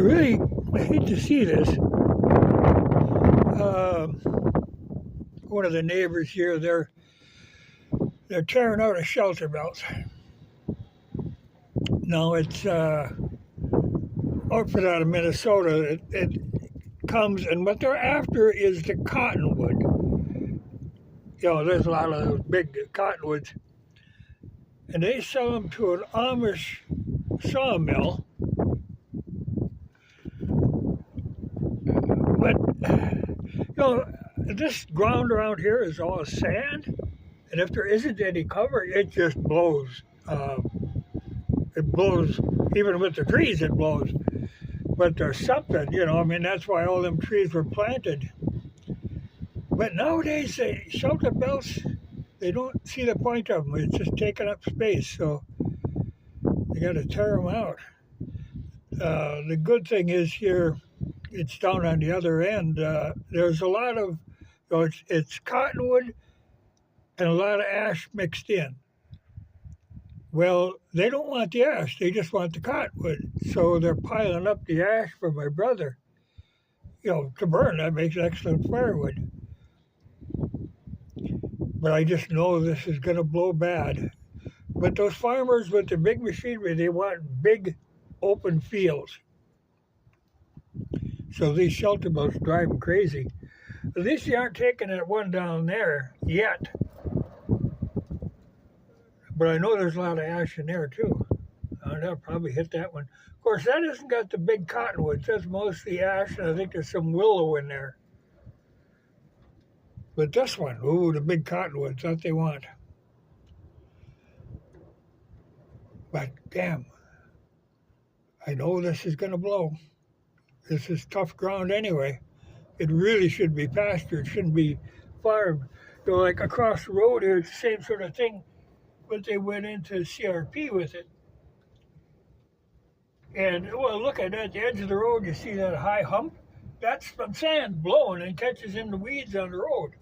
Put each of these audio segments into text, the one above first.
really hate to see this. One of the neighbors here, they're tearing out a shelter belt. Now it's outfit out of Minnesota. It comes, and what they're after is the cottonwood. There's a lot of those big cottonwoods, and they sell them to an Amish sawmill. But this ground around here is all sand, and if there isn't any cover, it just blows. It blows, even with the trees, it blows. But there's something, that's why all them trees were planted. But nowadays, the shelter belts, they don't see the point of them. It's just taking up space, so they got to tear them out. The good thing is here, it's down on the other end. There's a lot of, it's cottonwood and a lot of ash mixed in. Well, they don't want the ash, they just want the cottonwood. So they're piling up the ash for my brother, to burn. That makes excellent firewood. But I just know this is going to blow bad. But those farmers with the big machinery, they want big open fields. So these shelter belts drive them crazy. At least they aren't taking that one down there yet. But I know there's a lot of ash in there too. They'll probably hit that one. Of course, that hasn't got the big cottonwoods. That's mostly ash, and I think there's some willow in there. But this one, the big cottonwoods, that they want. But damn, I know this is going to blow. This is tough ground anyway. It really should be pastured, shouldn't be farmed. Like across the road here, it's the same sort of thing, but they went into CRP with it. And, look at the edge of the road, you see that high hump? That's from sand blowing and catches in the weeds on the road.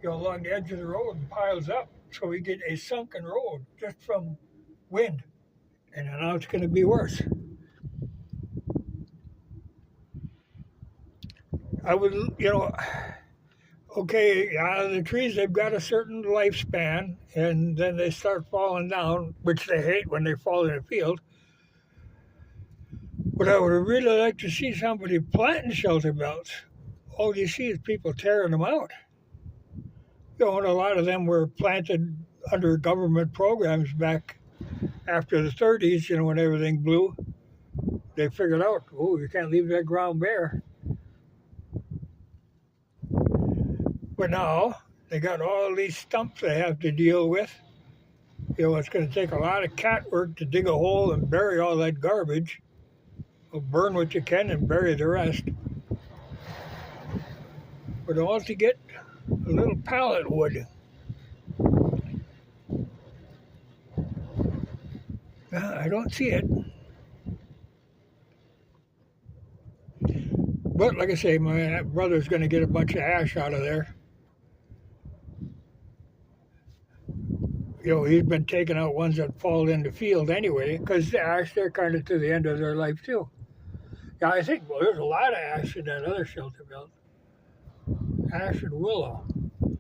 Along the edge of the road and piles up. So we get a sunken road just from wind. And now it's going to be worse. I would, the trees, they've got a certain lifespan, and then they start falling down, which they hate when they fall in a field. But I would really like to see somebody planting shelter belts. All you see is people tearing them out. And a lot of them were planted under government programs back after the 30s, when everything blew. They figured out, you can't leave that ground bare. But now, they got all these stumps they have to deal with. It's going to take a lot of cat work to dig a hole and bury all that garbage. Burn what you can and bury the rest. But I want to get a little pallet wood. I don't see it. But like I say, my brother's going to get a bunch of ash out of there. He's been taking out ones that fall in the field anyway, because the ash, they're kind of to the end of their life too. I think there's a lot of ash in that other shelter belt. Ash and willow.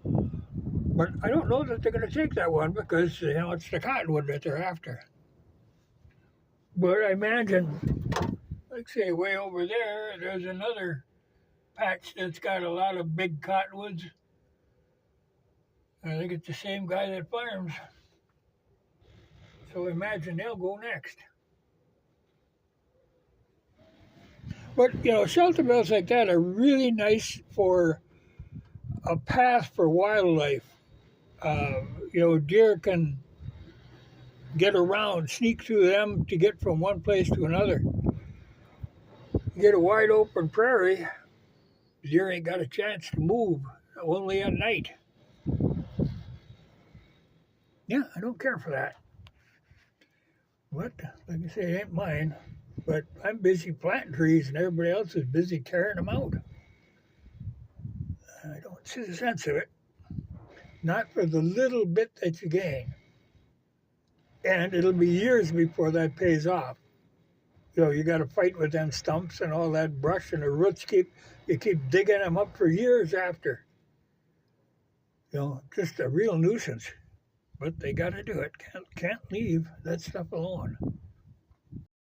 But I don't know that they're going to take that one because, it's the cottonwood that they're after. But I imagine, like say way over there, there's another patch that's got a lot of big cottonwoods. I think it's the same guy that farms. So imagine they'll go next. But, shelter belts like that are really nice for a path for wildlife. Deer can get around, sneak through them to get from one place to another. You get a wide open prairie, deer ain't got a chance to move, only at night. Yeah, I don't care for that. But, like I say, it ain't mine. But I'm busy planting trees and everybody else is busy tearing them out. I don't see the sense of it. Not for the little bit that you gain. And it'll be years before that pays off. You got to fight with them stumps and all that brush, and the roots you keep digging them up for years after. Just a real nuisance. But they got to do it. Can't leave that stuff alone.